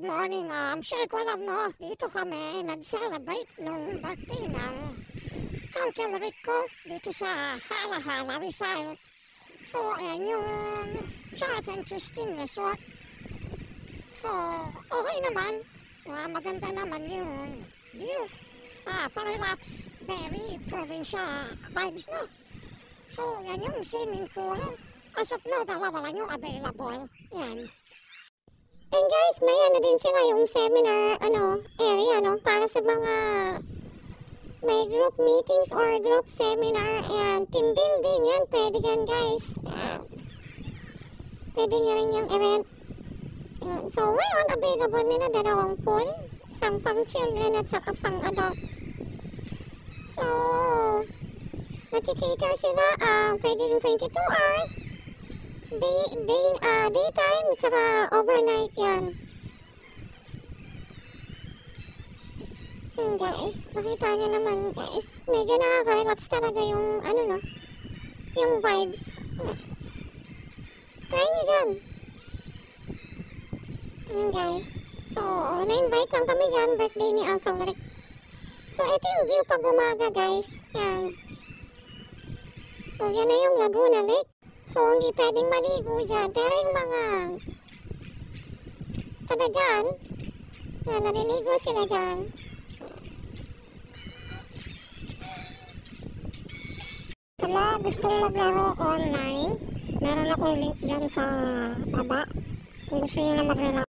morning. I'm sure ko alam, no? Dito kami nag-celebrate nung birthday ng Uncle Rico dito sa Hala-Hala, Rizal. So, ayan yung Jonathan Christine Resort. So, okay naman. Maganda naman yung view. Pa-relax, very provincia vibes, no? So, yan yung swimming pool. As of now, dalawa lang yung available. Yan. And guys, may din sila yung seminar area para sa mga may group meetings or group seminar and team building. Yan, pwede yan guys. Pwede nyo rin yung event. Yan. So ngayon, available nila dalawang pool. Isang pang children at saka pang adult. So, nag-cater sila. Pwede yung 22 hours. Daytime at saka overnight yan. Guys, nakita nyo naman guys, medyo nakaka-relax talaga yung yung vibes. Try nyo dyan. Guys, so na-invite lang kami dyan, birthday ni Uncle Rick. So ito yung view pag umaga guys. Yan. So yan na yung Laguna Lake. So, hindi pwedeng maligo dyan. Pero yung mga taga dyan, naliligo sila dyan. Sa mga gustong maglaro online, meron akong link dyan sa baba. Kung gusto nyo na mag-relax.